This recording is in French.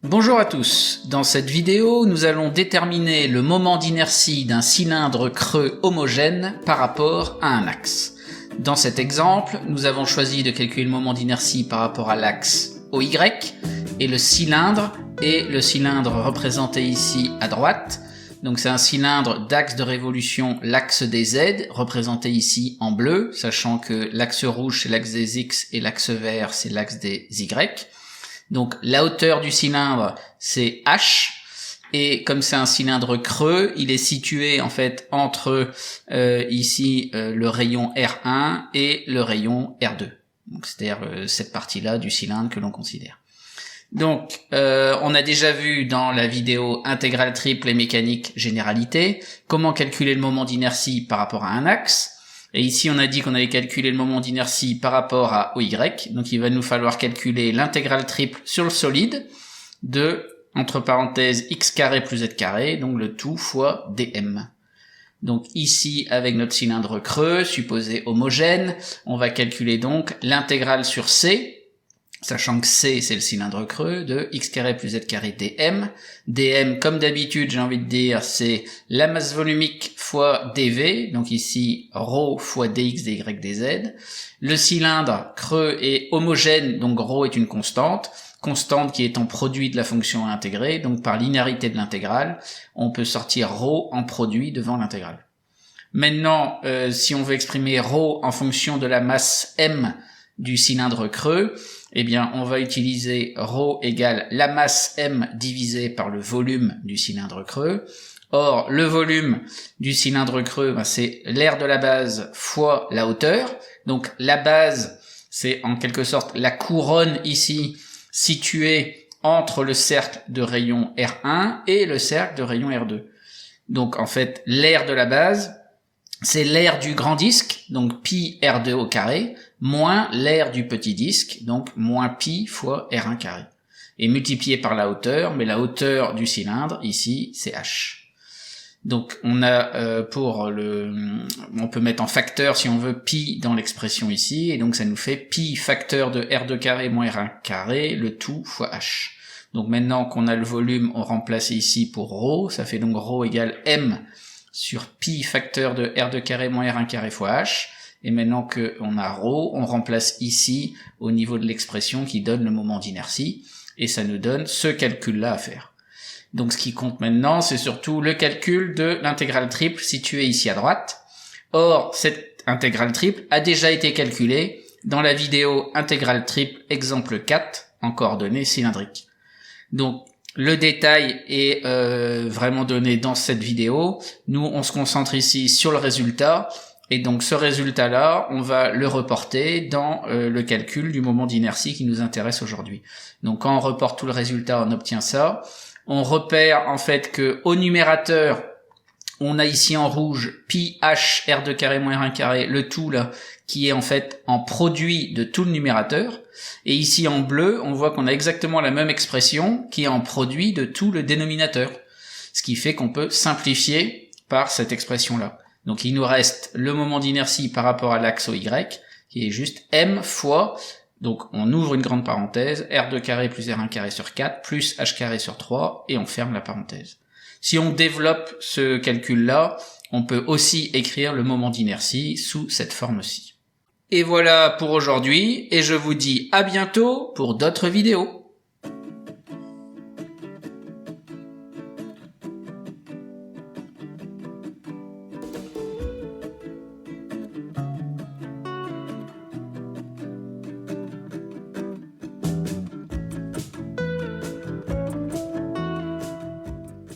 Bonjour à tous, dans cette vidéo nous allons déterminer le moment d'inertie d'un cylindre creux homogène par rapport à un axe. Dans cet exemple, nous avons choisi de calculer le moment d'inertie par rapport à l'axe OY et le cylindre représenté ici à droite. Donc c'est un cylindre d'axe de révolution, l'axe des Z, représenté ici en bleu, sachant que l'axe rouge c'est l'axe des X et l'axe vert c'est l'axe des Y. Donc la hauteur du cylindre c'est H, et comme c'est un cylindre creux, il est situé en fait entre ici le rayon R1 et le rayon R2. Donc c'est-à-dire cette partie-là du cylindre que l'on considère. Donc on a déjà vu dans la vidéo intégrale triple et mécanique généralité comment calculer le moment d'inertie par rapport à un axe. Et ici, on a dit qu'on allait calculer le moment d'inertie par rapport à OY. Donc, il va nous falloir calculer l'intégrale triple sur le solide de, entre parenthèses, x carré plus z carré, donc le tout fois dm. Donc, ici, avec notre cylindre creux, supposé homogène, on va calculer donc l'intégrale sur C, sachant que C, c'est le cylindre creux, de x carré plus z carré dm. dm, comme d'habitude, j'ai envie de dire, c'est la masse volumique fois dv, donc ici, ρ fois dx, dy, dz. Le cylindre creux est homogène, donc ρ est une constante qui est en produit de la fonction intégrée, donc par linéarité de l'intégrale, on peut sortir ρ en produit devant l'intégrale. Maintenant, si on veut exprimer ρ en fonction de la masse m du cylindre creux, eh bien, on va utiliser ρ égale la masse m divisée par le volume du cylindre creux. Or, le volume du cylindre creux, c'est l'aire de la base fois la hauteur. Donc, la base, c'est en quelque sorte la couronne ici, située entre le cercle de rayon R1 et le cercle de rayon R2. Donc, en fait, l'aire de la base, c'est l'aire du grand disque, donc pi R2 au carré, moins l'aire du petit disque, donc moins pi fois R1 carré. Et multiplié par la hauteur, mais la hauteur du cylindre, ici, c'est H. Donc on a on peut mettre en facteur si on veut pi dans l'expression ici, et donc ça nous fait pi facteur de R2 carré moins R1 carré, le tout fois H. Donc maintenant qu'on a le volume, on remplace ici pour ρ, ça fait donc ρ égale m sur pi facteur de R2 carré moins R1 carré fois H, et maintenant qu'on a ρ, on remplace ici au niveau de l'expression qui donne le moment d'inertie, et ça nous donne ce calcul-là à faire. Donc ce qui compte maintenant, c'est surtout le calcul de l'intégrale triple située ici à droite. Or, cette intégrale triple a déjà été calculée dans la vidéo intégrale triple exemple 4 en coordonnées cylindriques. Donc, le détail est vraiment donné dans cette vidéo. Nous, on se concentre ici sur le résultat. Et donc, ce résultat-là, on va le reporter dans le calcul du moment d'inertie qui nous intéresse aujourd'hui. Donc, quand on reporte tout le résultat, on obtient ça. On repère en fait que au numérateur, on a ici en rouge pi h r2 carré moins r1 carré, le tout là, qui est en fait en produit de tout le numérateur. Et ici en bleu, on voit qu'on a exactement la même expression qui est en produit de tout le dénominateur. Ce qui fait qu'on peut simplifier par cette expression-là. Donc il nous reste le moment d'inertie par rapport à l'axe OY, qui est juste m fois, donc on ouvre une grande parenthèse, r2 carré plus r1 carré sur 4, plus h carré sur 3, et on ferme la parenthèse. Si on développe ce calcul-là, on peut aussi écrire le moment d'inertie sous cette forme-ci. Et voilà pour aujourd'hui, et je vous dis à bientôt pour d'autres vidéos.